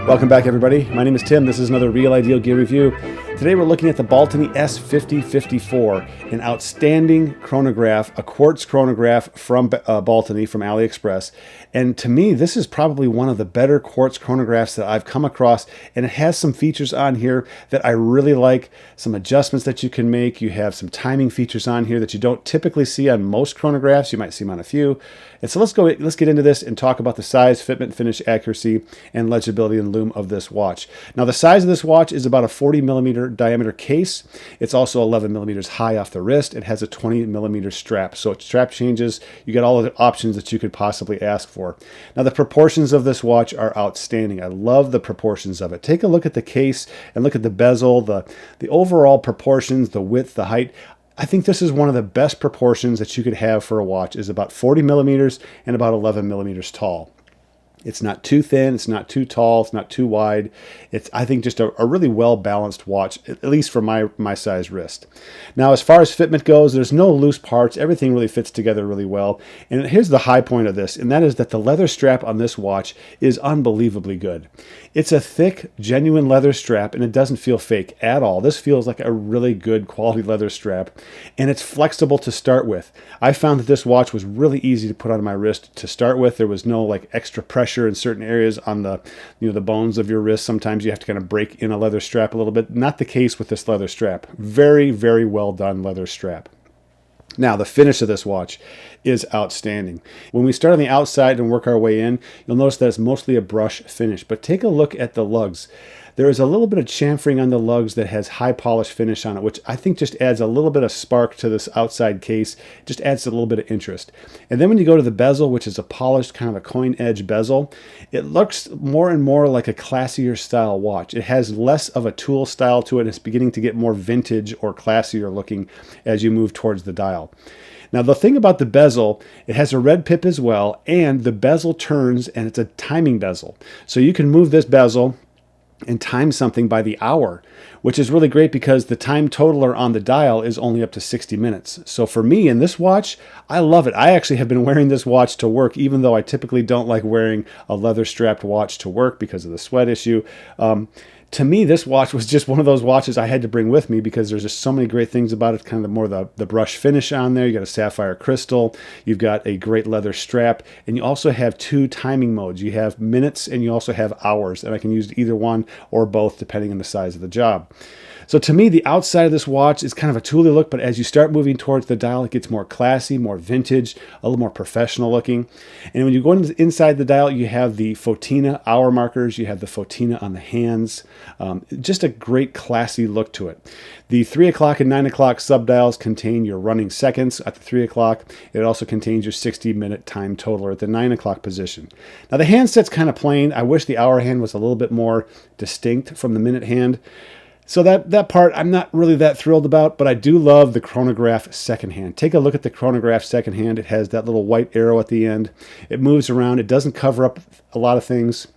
Welcome back, everybody. My name is Tim. This is another Real Ideal Gear review. Today we're looking at the Baltany S5054, an outstanding chronograph, a quartz chronograph from Baltany, from AliExpress. And to me, this is probably one of the better quartz chronographs that I've come across, and it has some features on here that I really like, some adjustments that you can make. You have some timing features on here that you don't typically see on most chronographs. You might see them on a few. And so let's get into this and talk about the size, fitment, finish, accuracy, and legibility and lume of this watch. Now, the size of this watch is about a 40 millimeter diameter case. It's also 11 millimeters high off the wrist. It has a 20 millimeter strap. So strap changes, you get all of the options that you could possibly ask for. Now, the proportions of this watch are outstanding. I love the proportions of it. Take a look at the case and look at the bezel, the overall proportions, the width, the height. I think this is one of the best proportions that you could have for a watch, is about 40 millimeters and about 11 millimeters tall. It's not too thin, it's not too tall, it's not too wide. It's, I think, just a really well-balanced watch, at least for my size wrist. Now, as far as fitment goes, there's no loose parts. Everything really fits together really well. And here's the high point of this, and that is that the leather strap on this watch is unbelievably good. It's a thick, genuine leather strap, and it doesn't feel fake at all. This feels like a really good quality leather strap, and it's flexible to start with. I found that this watch was really easy to put on my wrist to start with. There was no like extra pressure in certain areas on the the bones of your wrist. Sometimes you have to kind of break in a leather strap a little bit. Not the case with this leather strap. Very, very well done leather strap. Now, the finish of this watch is outstanding. When we start on the outside and work our way in, you'll notice that it's mostly a brush finish. But take a look at the lugs. There is a little bit of chamfering on the lugs that has high polish finish on it, which I think just adds a little bit of spark to this outside case, just adds a little bit of interest. And then when you go to the bezel, which is a polished kind of a coin edge bezel, it looks more and more like a classier style watch. It has less of a tool style to it. It's beginning to get more vintage or classier looking as you move towards the dial. Now, the thing about the bezel, it has a red pip as well, and the bezel turns, and it's a timing bezel. So you can move this bezel and time something by the hour, which is really great because the time totaler on the dial is only up to 60 minutes. So for me in this watch, I love it. I actually have been wearing this watch to work, even though I typically don't like wearing a leather strapped watch to work because of the sweat issue. To me, this watch was just one of those watches I had to bring with me because there's just so many great things about it. Kind of more the brush finish on there. You got a sapphire crystal. You've got a great leather strap. And you also have two timing modes. You have minutes and you also have hours. And I can use either one or both depending on the size of the job. So to me, the outside of this watch is kind of a tooly look, but as you start moving towards the dial, it gets more classy, more vintage, a little more professional looking. And when you go inside the dial, you have the Fotina hour markers, you have the Fotina on the hands, just a great classy look to it. The 3 o'clock and 9 o'clock subdials contain your running seconds at the 3 o'clock. It also contains your 60-minute time totaler at the 9 o'clock position. Now the handset's kind of plain. I wish the hour hand was a little bit more distinct from the minute hand. So that part I'm not really that thrilled about, but I do love the chronograph second hand. Take a look at the chronograph second hand. It has that little white arrow at the end. It moves around. It doesn't cover up a lot of things.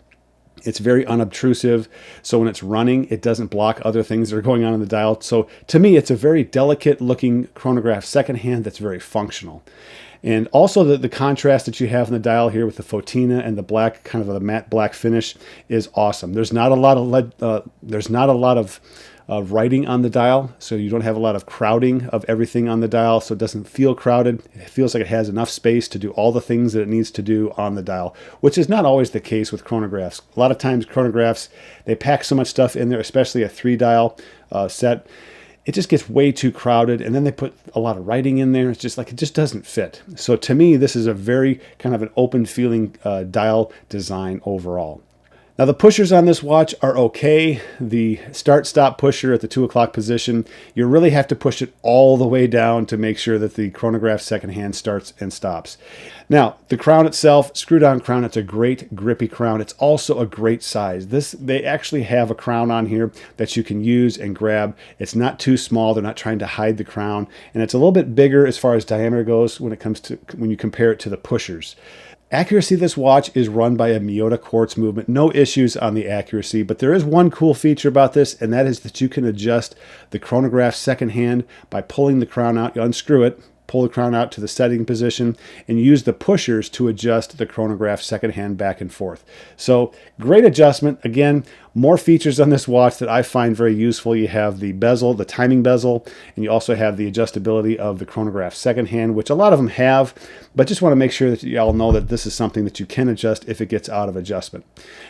It's very unobtrusive. So when it's running, it doesn't block other things that are going on in the dial. So to me, it's a very delicate looking chronograph second hand that's very functional. And also the contrast that you have in the dial here with the Fotina and the black, kind of a matte black finish, is awesome. There's not a lot of writing on the dial, so you don't have a lot of crowding of everything on the dial, so it doesn't feel crowded. It feels like it has enough space to do all the things that it needs to do on the dial, which is not always the case with chronographs. A lot of times chronographs, they pack so much stuff in there, especially a 3-dial set. It just gets way too crowded, and then they put a lot of writing in there. It's just like, it just doesn't fit. So to me, this is a very kind of an open feeling dial design overall. Now the pushers on this watch are okay. The start-stop pusher at the 2 o'clock position, you really have to push it all the way down to make sure that the chronograph second hand starts and stops. Now the crown itself, screw-down crown, it's a great grippy crown. It's also a great size. They actually have a crown on here that you can use and grab. It's not too small. They're not trying to hide the crown, and it's a little bit bigger as far as diameter goes when you compare it to the pushers. Accuracy of this watch is run by a Miyota Quartz movement. No issues on the accuracy, but there is one cool feature about this, and that is that you can adjust the chronograph second hand by pulling the crown out. You unscrew it, pull the crown out to the setting position, and use the pushers to adjust the chronograph second hand back and forth. So great adjustment. Again, more features on this watch that I find very useful. You have the bezel, the timing bezel, and you also have the adjustability of the chronograph second hand, which a lot of them have, but just want to make sure that you all know that this is something that you can adjust if it gets out of adjustment.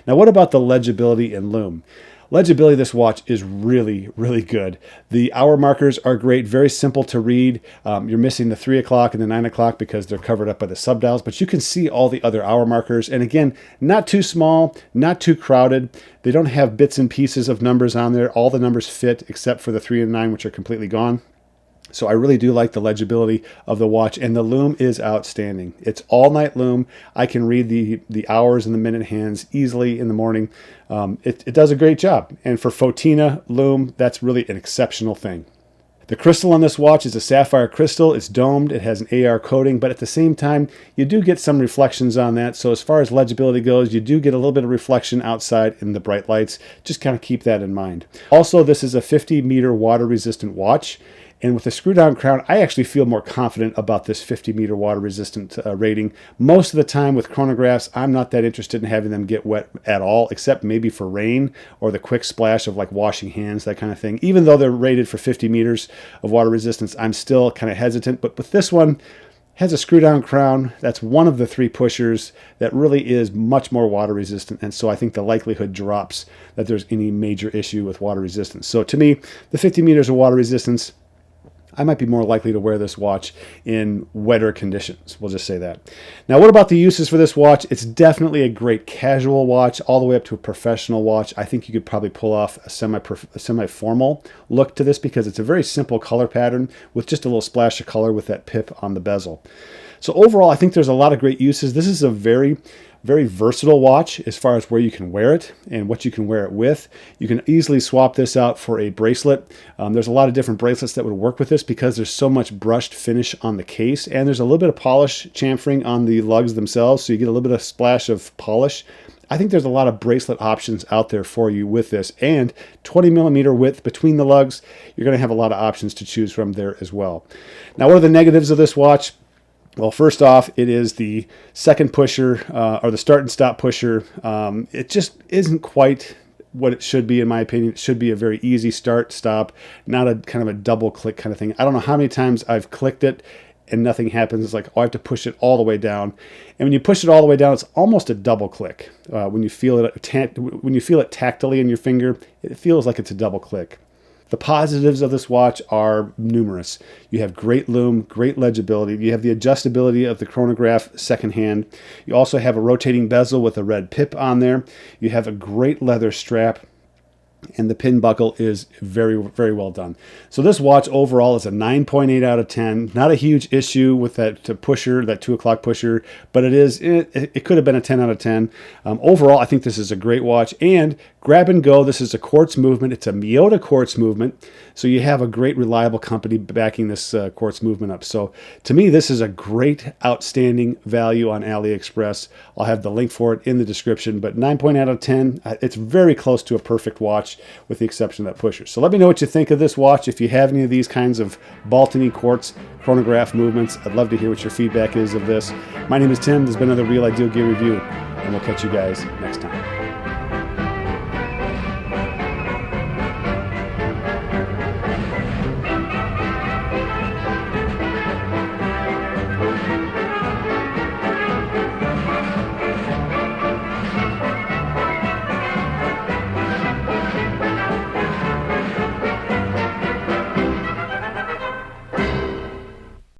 Now, what about the legibility and lume? Legibility of this watch is really, really good. The hour markers are great, very simple to read. You're missing the 3 o'clock and the 9 o'clock because they're covered up by the subdials, but you can see all the other hour markers. And again, not too small, not too crowded. They don't have bits and pieces of numbers on there. All the numbers fit except for the 3 and 9, which are completely gone. So I really do like the legibility of the watch, and the lume is outstanding. It's all night lume. I can read the hours and the minute hands easily in the morning. It does a great job. And for Fotina lume, that's really an exceptional thing. The crystal on this watch is a sapphire crystal. It's domed. It has an AR coating, but at the same time, you do get some reflections on that. So as far as legibility goes, you do get a little bit of reflection outside in the bright lights. Just kind of keep that in mind. Also, this is a 50-meter water-resistant watch. And with the screw-down crown, I actually feel more confident about this 50-meter water-resistant rating. Most of the time with chronographs, I'm not that interested in having them get wet at all, except maybe for rain or the quick splash of like washing hands, that kind of thing. Even though they're rated for 50 meters of water resistance, I'm still kind of hesitant. But with this one, has a screw-down crown. That's one of the 3 pushers that really is much more water resistant, and so I think the likelihood drops that there's any major issue with water resistance. So to me, the 50 meters of water resistance, I might be more likely to wear this watch in wetter conditions. We'll just say that. Now, what about the uses for this watch? It's definitely a great casual watch, all the way up to a professional watch. I think you could probably pull off a semi-formal look to this because it's a very simple color pattern with just a little splash of color with that pip on the bezel. So overall, I think there's a lot of great uses. This is a very versatile watch as far as where you can wear it and what you can wear it with. You can easily swap this out for a bracelet. There's a lot of different bracelets that would work with this because there's so much brushed finish on the case, and there's a little bit of polish chamfering on the lugs themselves, so you get a little bit of splash of polish. I think there's a lot of bracelet options out there for you with this, and 20 millimeter width between the lugs. You're going to have a lot of options to choose from there as well. Now, what are the negatives of this watch? Well, first off, it is the second pusher, or the start and stop pusher. It just isn't quite what it should be, in my opinion. It should be a very easy start, stop, not a kind of a double click kind of thing. I don't know how many times I've clicked it and nothing happens. It's like, oh, I have to push it all the way down. And when you push it all the way down, it's almost a double click. When you feel it tactily in your finger, it feels like it's a double click. The positives of this watch are numerous. You have great lume, great legibility. You have the adjustability of the chronograph second hand. You also have a rotating bezel with a red pip on there. You have a great leather strap, and the pin buckle is very, very well done. So this watch overall is a 9.8 out of 10. Not a huge issue with that pusher, that 2 o'clock pusher, but it could have been a 10 out of 10. Overall, I think this is a great watch, and grab and go. This is a quartz movement. It's a Miyota Quartz movement. So you have a great, reliable company backing this quartz movement up. So to me, this is a great, outstanding value on AliExpress. I'll have the link for it in the description, but 9.8 out of 10, it's very close to a perfect watch with the exception of that pusher. So let me know what you think of this watch. If you have any of these kinds of Baltany quartz chronograph movements, I'd love to hear what your feedback is of this. My name is Tim. This has been another Real Ideal Gear review, and we'll catch you guys next time.